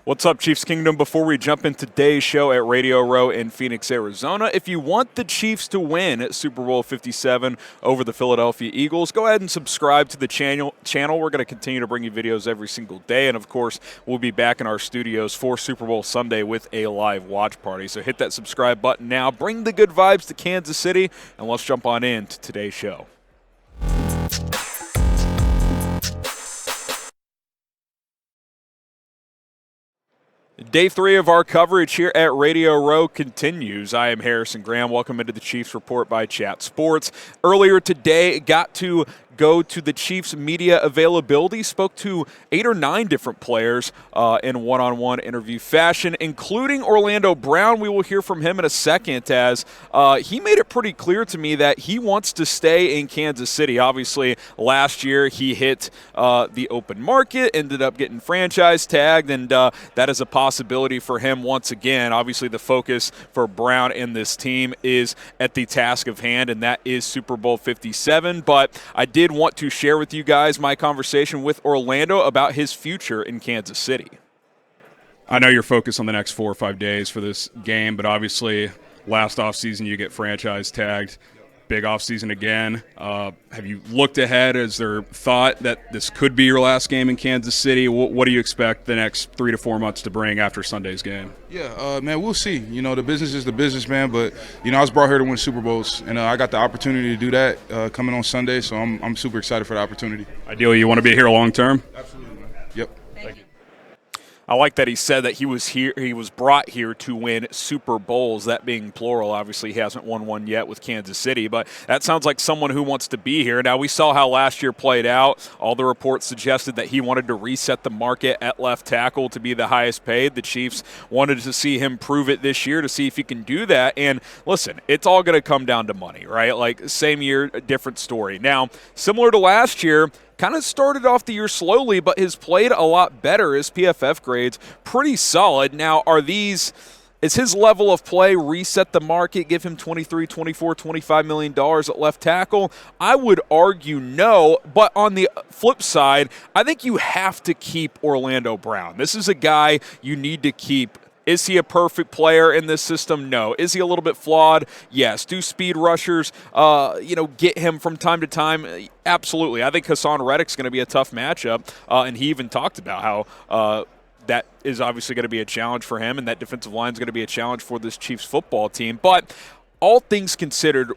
What's up, Chiefs Kingdom? Before we jump into today's show at Radio Row in Phoenix, Arizona, if you want the Chiefs to win at Super Bowl 57 over the Philadelphia Eagles, go ahead and subscribe to the channel. We're going to continue to bring you videos every single day, and of course, we'll be back in our studios for Super Bowl Sunday with a live watch party. So hit that subscribe button now, bring the good vibes to Kansas City, and let's jump on into today's show. Day 3 of our coverage here at Radio Row continues. I am Harrison Graham. Welcome into the Chiefs Report by Chat Sports. Earlier today, got to go to the Chiefs media availability, spoke to 8 or 9 different players in one-on-one interview fashion, including Orlando Brown. We will hear from him in a second, as he made it pretty clear to me that he wants to stay in Kansas City. Obviously, last year he hit the open market, ended up getting franchise tagged, and that is a possibility for him once again. Obviously, the focus for Brown and this team is at the task of hand, and that is Super Bowl 57. But I did want to share with you guys my conversation with Orlando about his future in Kansas City. I know you're focused on the next 4 or 5 days for this game, but obviously last offseason you get franchise tagged. Big offseason again. Have you looked ahead? Is there thought that this could be your last game in Kansas City? What do you expect the next 3 to 4 months to bring after Sunday's game? Yeah, man, we'll see. You know, the business is the business, man. But, you know, I was brought here to win Super Bowls, and I got the opportunity to do that coming on Sunday, so I'm super excited for the opportunity. Ideally, you want to be here long term? Absolutely, man. Yep. Thank you. I like that he said that he was brought here to win Super Bowls, that being plural. Obviously, he hasn't won one yet with Kansas City, but that sounds like someone who wants to be here. Now, we saw how last year played out. All the reports suggested that he wanted to reset the market at left tackle to be the highest paid. The Chiefs wanted to see him prove it this year to see if he can do that. And listen, it's all going to come down to money, right? Like, same year, different story. Now, similar to last year, kind of started off the year slowly, but has played a lot better. His PFF grades pretty solid. Now, is his level of play reset the market, give him $23, $24, $25 million at left tackle? I would argue no, but on the flip side, I think you have to keep Orlando Brown. This is a guy you need to keep. Is he a perfect player in this system? No. Is he a little bit flawed? Yes. Do speed rushers, get him from time to time? Absolutely. I think Hassan Reddick's going to be a tough matchup, and he even talked about how that is obviously going to be a challenge for him, and that defensive line is going to be a challenge for this Chiefs football team. But all things considered,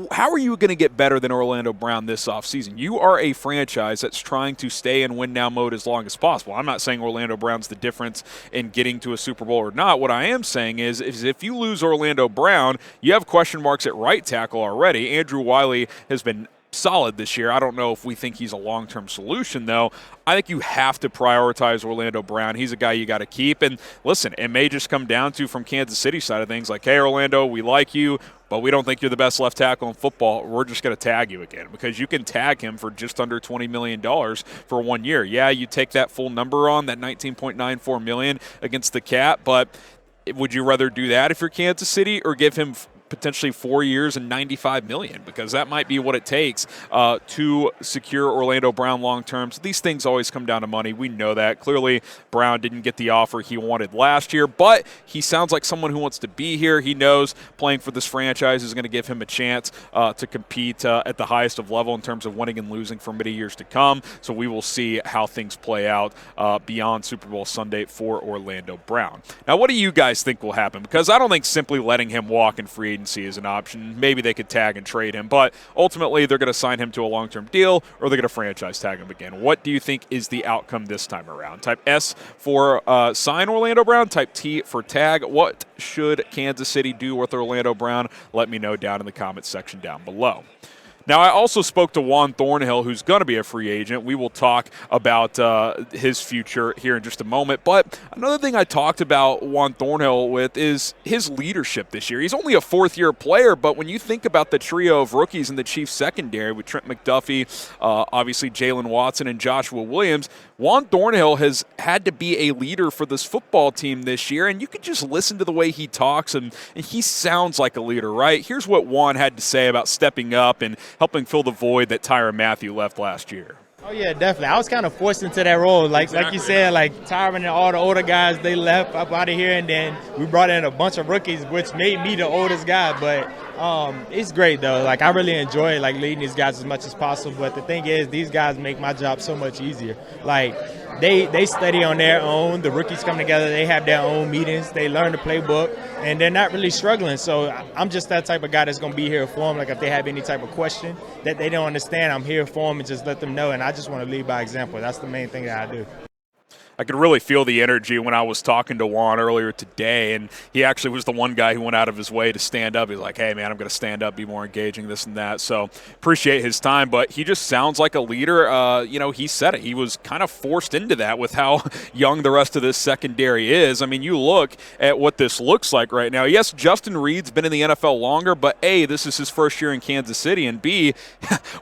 how are you going to get better than Orlando Brown this offseason? You are a franchise that's trying to stay in win-now mode as long as possible. I'm not saying Orlando Brown's the difference in getting to a Super Bowl or not. What I am saying is if you lose Orlando Brown, you have question marks at right tackle already. Andrew Wiley has been solid this year. I don't know if we think he's a long-term solution, though. I think you have to prioritize Orlando Brown. He's a guy you got to keep. And listen, it may just come down to, from Kansas City side of things, like, hey, Orlando, we like you, but we don't think you're the best left tackle in football. We're just going to tag you again, because you can tag him for just under $20 million for 1 year. Yeah, you take that full number on, that $19.94 million against the cap, but would you rather do that if you're Kansas City, or give him potentially 4 years and $95 million, because that might be what it takes to secure Orlando Brown long term? So these things always come down to money. We know that. Clearly, Brown didn't get the offer he wanted last year, but he sounds like someone who wants to be here. He knows playing for this franchise is going to give him a chance to compete at the highest of level in terms of winning and losing for many years to come. So we will see how things play out beyond Super Bowl Sunday for Orlando Brown. Now, what do you guys think will happen? Because I don't think simply letting him walk in free agency is an option. Maybe they could tag and trade him, but ultimately they're going to sign him to a long-term deal, or they're going to franchise tag him again. What do you think is the outcome this time around? Type S for sign Orlando Brown, type T for tag. What should Kansas City do with Orlando Brown? Let me know down in the comments section down below. Now, I also spoke to Juan Thornhill, who's going to be a free agent. We will talk about his future here in just a moment. But another thing I talked about Juan Thornhill with is his leadership this year. He's only a fourth-year player, but when you think about the trio of rookies in the Chiefs secondary with Trent McDuffie, obviously Jaylen Watson, and Joshua Williams, Juan Thornhill has had to be a leader for this football team this year, and you can just listen to the way he talks, and he sounds like a leader, right? Here's what Juan had to say about stepping up and helping fill the void that Tyrann Mathieu left last year. Oh yeah, definitely. I was kind of forced into that role, like you said, like Tyrann and all the older guys, they left up out of here, and then we brought in a bunch of rookies, which made me the oldest guy. But it's great though. Like I really enjoy like leading these guys as much as possible. But the thing is, these guys make my job so much easier. Like they study on their own. The rookies come together. They have their own meetings. They learn the playbook, and they're not really struggling. So I'm just that type of guy that's going to be here for them. Like if they have any type of question that they don't understand, I'm here for them and just let them know. And I just want to lead by example. That's the main thing that I do. I could really feel the energy when I was talking to Juan earlier today, and he actually was the one guy who went out of his way to stand up. He's like, hey, man, I'm going to stand up, be more engaging, this and that. So appreciate his time, but he just sounds like a leader. He said it. He was kind of forced into that with how young the rest of this secondary is. I mean, you look at what this looks like right now. Yes, Justin Reid's been in the NFL longer, but A, this is his first year in Kansas City, and B,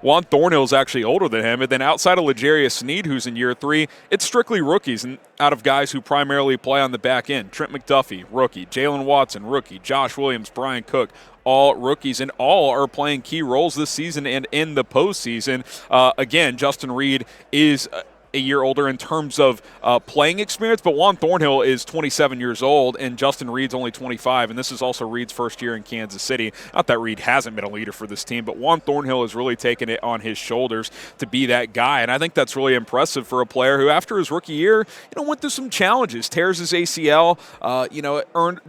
Juan Thornhill is actually older than him. And then outside of L'Jarius Sneed, who's in year 3, it's strictly rookies. And out of guys who primarily play on the back end, Trent McDuffie, rookie, Jaylen Watson, rookie, Josh Williams, Bryan Cook, all rookies, and all are playing key roles this season and in the postseason. Again, Justin Reid is a year older in terms of playing experience, but Juan Thornhill is 27 years old, and Justin Reid's only 25, and this is also Reid's first year in Kansas City. Not that Reid hasn't been a leader for this team, but Juan Thornhill has really taken it on his shoulders to be that guy, and I think that's really impressive for a player who, after his rookie year, went through some challenges, tears his ACL,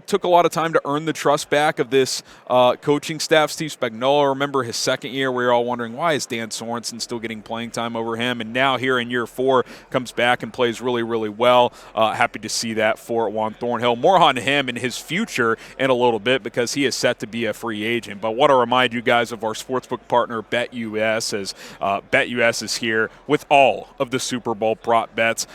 took a lot of time to earn the trust back of this coaching staff. Steve Spagnuolo, remember his second year, we were all wondering, why is Dan Sorensen still getting playing time over him? And now here in year 4, comes back and plays really, really well. Happy to see that for Juan Thornhill. More on him and his future in a little bit because he is set to be a free agent. But want to remind you guys of our sportsbook partner, BetUS, as BetUS is here with all of the Super Bowl prop bets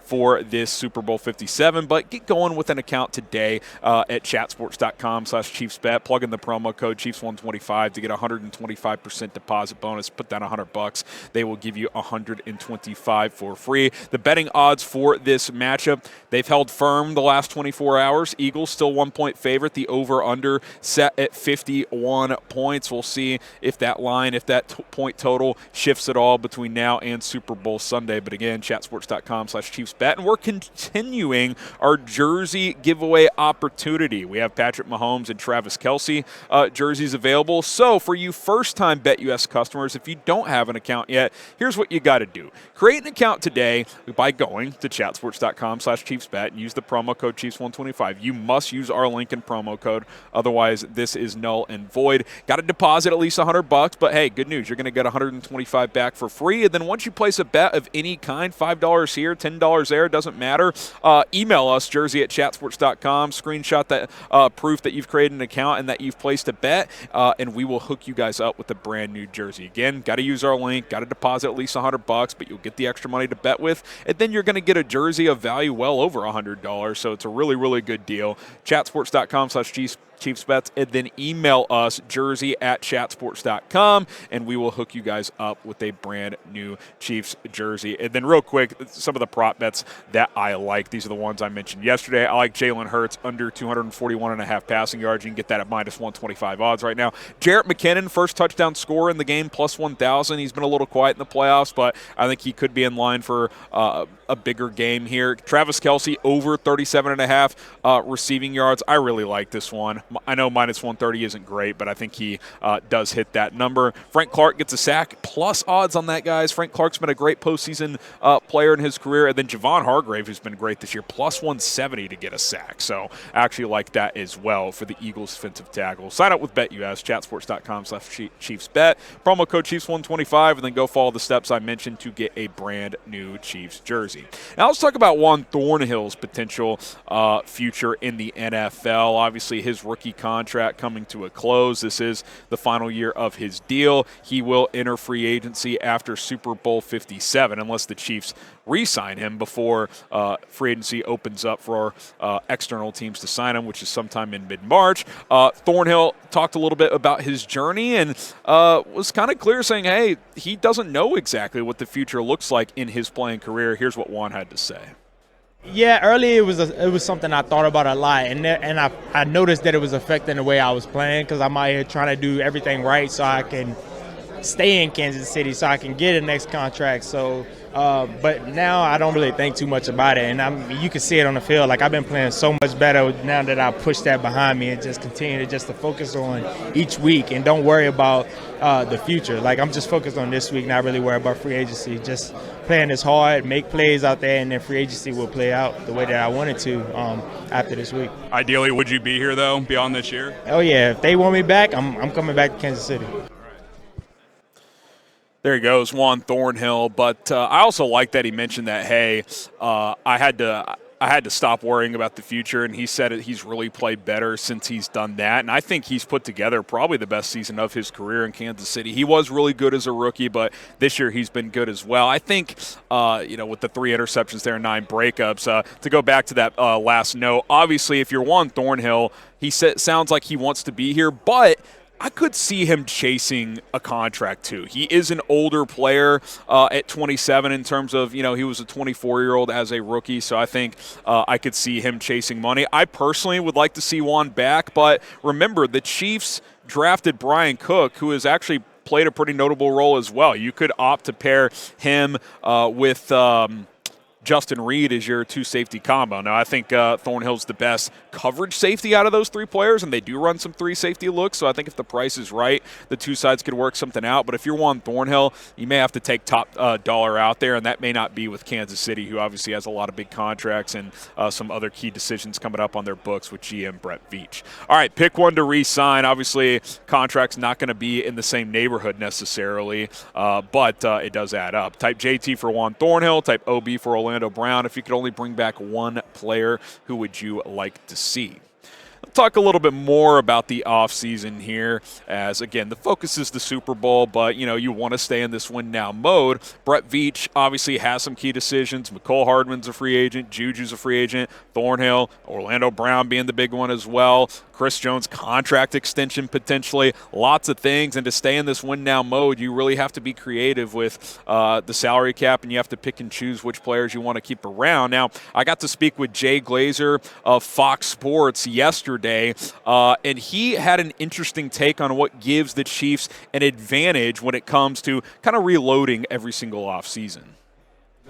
for this Super Bowl 57. But get going with an account today at chatsports.com/ChiefsBet. Plug in the promo code Chiefs125 to get a 125% deposit bonus. Put down $100. They will give you $125 for free. The betting odds for this matchup, they've held firm the last 24 hours. Eagles still 1-point favorite. The over-under set at 51 points. We'll see if that line, if that point total shifts at all between now and Super Bowl Sunday. But again, chatsports.com/ChiefsBet. And we're continuing our jersey giveaway opportunity. We have Patrick Mahomes and Travis Kelce jerseys available. So for you first-time BetUS customers, if you don't have an account yet, here's what you got to do. Create an account today by going to chatsports.com/ChiefsBet and use the promo code Chiefs125. You must use our link and promo code. Otherwise, this is null and void. Got to deposit at least $100, but hey, good news. You're going to get $125 back for free. And then once you place a bet of any kind, $5 here, $10 there, doesn't matter. Email us, jersey@chatsports.com. Screenshot that proof that you've created an account and that you've placed a bet, and we will hook you guys up with a brand new jersey. Again, got to use our link, got to deposit at least $100, but you'll get the extra money to bet with, and then you're going to get a jersey of value well over $100. So it's a really, really good deal. Chatsports.com/ChiefsBets, and then email us, jersey@chatsports.com, and we will hook you guys up with a brand new Chiefs jersey. And then real quick, some of the prop bets that I like. These are the ones I mentioned yesterday. I like Jalen Hurts under 241.5 passing yards. You can get that at -125 odds right now. Jarrett McKinnon, first touchdown scorer in the game, +1,000. He's been a little quiet in the playoffs, but I think he could be in line for a bigger game here. Travis Kelce over 37.5 receiving yards. I really like this one. I know -130 isn't great, but I think he does hit that number. Frank Clark gets a sack, plus odds on that, guys. Frank Clark's been a great postseason player in his career. And then Javon Hargrave, who's been great this year, +170 to get a sack. So I actually like that as well for the Eagles defensive tackle. Sign up with BetUS, chatsports.com/ChiefsBet. Promo code Chiefs125, and then go follow the steps I mentioned to get a brand new Chiefs jersey. Now let's talk about Juan Thornhill's potential future in the NFL. Obviously, his rookie contract coming to a close. This is the final year of his deal. He will enter free agency after Super Bowl 57, unless the Chiefs re-sign him before free agency opens up for external teams to sign him, which is sometime in mid-March. Thornhill talked a little bit about his journey and was kind of clear, saying, hey, he doesn't know exactly what the future looks like in his playing career. Here's what Juan had to say. Yeah, early it was something I thought about a lot, and I noticed that it was affecting the way I was playing because I'm out here trying to do everything right so I can stay in Kansas City so I can get a next contract. So, but now I don't really think too much about it, and you can see it on the field. Like, I've been playing so much better now that I pushed that behind me and just continue to focus on each week and don't worry about the future. Like, I'm just focused on this week, not really worry about free agency. Just playing this hard, make plays out there, and then free agency will play out the way that I wanted to after this week. Ideally, would you be here, though, beyond this year? Oh, yeah. If they want me back, I'm coming back to Kansas City. There he goes, Juan Thornhill. But I also like that he mentioned that, hey, I had to stop worrying about the future, and he said he's really played better since he's done that. And I think he's put together probably the best season of his career in Kansas City. He was really good as a rookie, but this year he's been good as well. I think, with the 3 interceptions there and 9 breakups, to go back to that last note, obviously if you're Juan Thornhill, sounds like he wants to be here, but I could see him chasing a contract too. He is an older player at 27 in terms of, he was a 24-year-old as a rookie, so I think I could see him chasing money. I personally would like to see Juan back, but remember, the Chiefs drafted Bryan Cook, who has actually played a pretty notable role as well. You could opt to pair him with Justin Reed is your 2 safety combo. Now, I think Thornhill's the best coverage safety out of those 3 players, and they do run some 3 safety looks, so I think if the price is right, the 2 sides could work something out. But if you're Juan Thornhill, you may have to take top dollar out there, and that may not be with Kansas City, who obviously has a lot of big contracts and some other key decisions coming up on their books with GM Brett Veach. All right, pick one to re-sign. Obviously, contract's not going to be in the same neighborhood necessarily, but it does add up. Type JT for Juan Thornhill, type OB for Orlando Brown. If you could only bring back one player, who would you like to see? Let's talk a little bit more about the offseason here, as, again, the focus is the Super Bowl, but, you want to stay in this win-now mode. Brett Veach obviously has some key decisions. McCole Hardman's a free agent. Juju's a free agent. Thornhill, Orlando Brown being the big one as well. Chris Jones contract extension potentially. Lots of things, and to stay in this win-now mode, you really have to be creative with the salary cap, and you have to pick and choose which players you want to keep around. Now, I got to speak with Jay Glazer of Fox Sports yesterday, and he had an interesting take on what gives the Chiefs an advantage when it comes to kind of reloading every single offseason.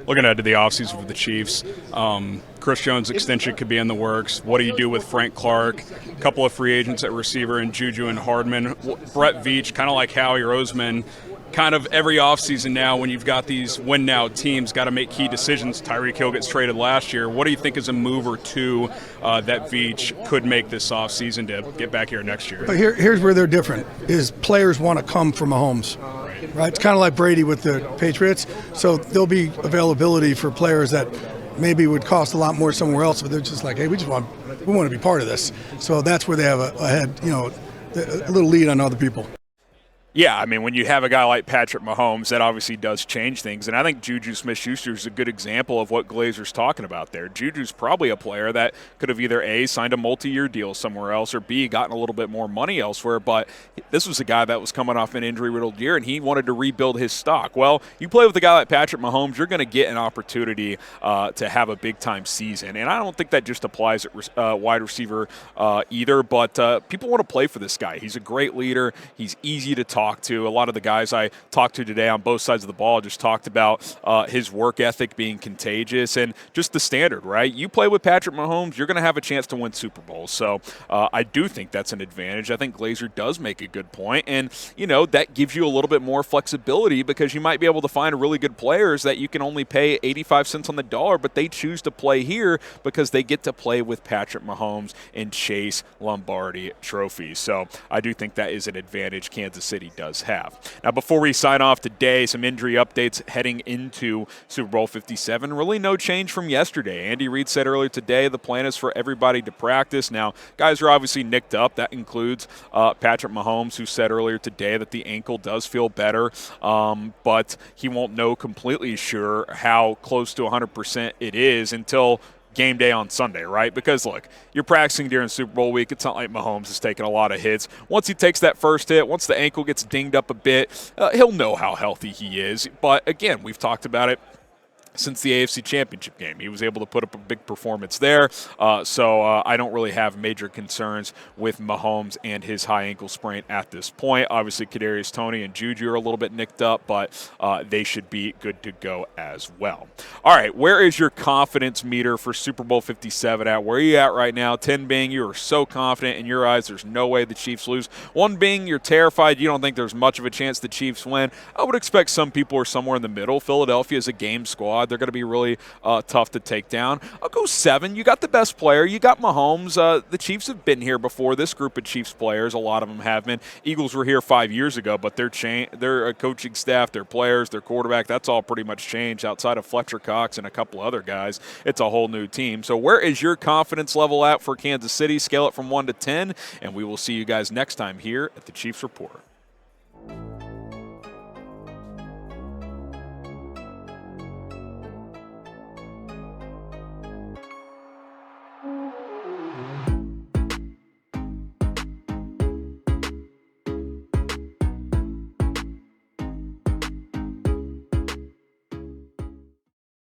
Looking ahead to the offseason for the Chiefs, Chris Jones' extension could be in the works. What do you do with Frank Clark? A couple of free agents at receiver in Juju and Hardman. Brett Veach, kind of like Howie Roseman, kind of every offseason now when you've got these win-now teams, got to make key decisions. Tyreek Hill gets traded last year. What do you think is a move or two that Veach could make this offseason to get back here next year? But here's where they're different, is players want to come from Mahomes. Right? It's kind of like Brady with the Patriots. So there'll be availability for players that maybe would cost a lot more somewhere else, but they're just like, hey, we want to be part of this. So that's where they have a little lead on other people. Yeah, I mean, when you have a guy like Patrick Mahomes, that obviously does change things. And I think Juju Smith-Schuster is a good example of what Glazer's talking about there. Juju's probably a player that could have either A, signed a multi-year deal somewhere else, or B, gotten a little bit more money elsewhere. But this was a guy that was coming off an injury-riddled year, and he wanted to rebuild his stock. Well, you play with a guy like Patrick Mahomes, you're going to get an opportunity to have a big-time season. And I don't think that just applies at wide receiver either, but people want to play for this guy. He's a great leader. He's easy to talk to. A lot of the guys I talked to today on both sides of the ball just talked about his work ethic being contagious and just the standard, right? You play with Patrick Mahomes, you're going to have a chance to win Super Bowls. So I do think that's an advantage. I think Glazer does make a good point, and that gives you a little bit more flexibility because you might be able to find really good players that you can only pay 85 cents on the dollar, but they choose to play here because they get to play with Patrick Mahomes and chase Lombardi trophies. So I do think that is an advantage Kansas City does have. Now, before we sign off today, some injury updates heading into Super Bowl 57. Really no change from yesterday. Andy Reid said earlier today the plan is for everybody to practice. Now, guys are obviously nicked up. That includes Patrick Mahomes, who said earlier today that the ankle does feel better, but he won't know completely sure how close to 100% it is until game day on Sunday, right? Because, look, you're practicing during Super Bowl week. It's not like Mahomes is taking a lot of hits. Once he takes that first hit, once the ankle gets dinged up a bit, he'll know how healthy he is. But, again, we've talked about it. since the AFC Championship game. He was able to put up a big performance there, so I don't really have major concerns with Mahomes and his high ankle sprain at this point. Obviously, Kadarius Toney and Juju are a little bit nicked up, but they should be good to go as well. All right, where is your confidence meter for Super Bowl 57 at? Where are you at right now? 10 being you are so confident in your eyes there's no way the Chiefs lose. 1 being you're terrified, you don't think there's much of a chance the Chiefs win. I would expect some people are somewhere in the middle. Philadelphia is a game squad. They're going to be really tough to take down. I'll go 7. You got the best player. You got Mahomes. The Chiefs have been here before. This group of Chiefs players, a lot of them have been. Eagles were here 5 years ago, but their coaching staff, their players, their quarterback, that's all pretty much changed outside of Fletcher Cox and a couple other guys. It's a whole new team. So where is your confidence level at for Kansas City? Scale it from 1 to 10, and we will see you guys next time here at the Chiefs Report.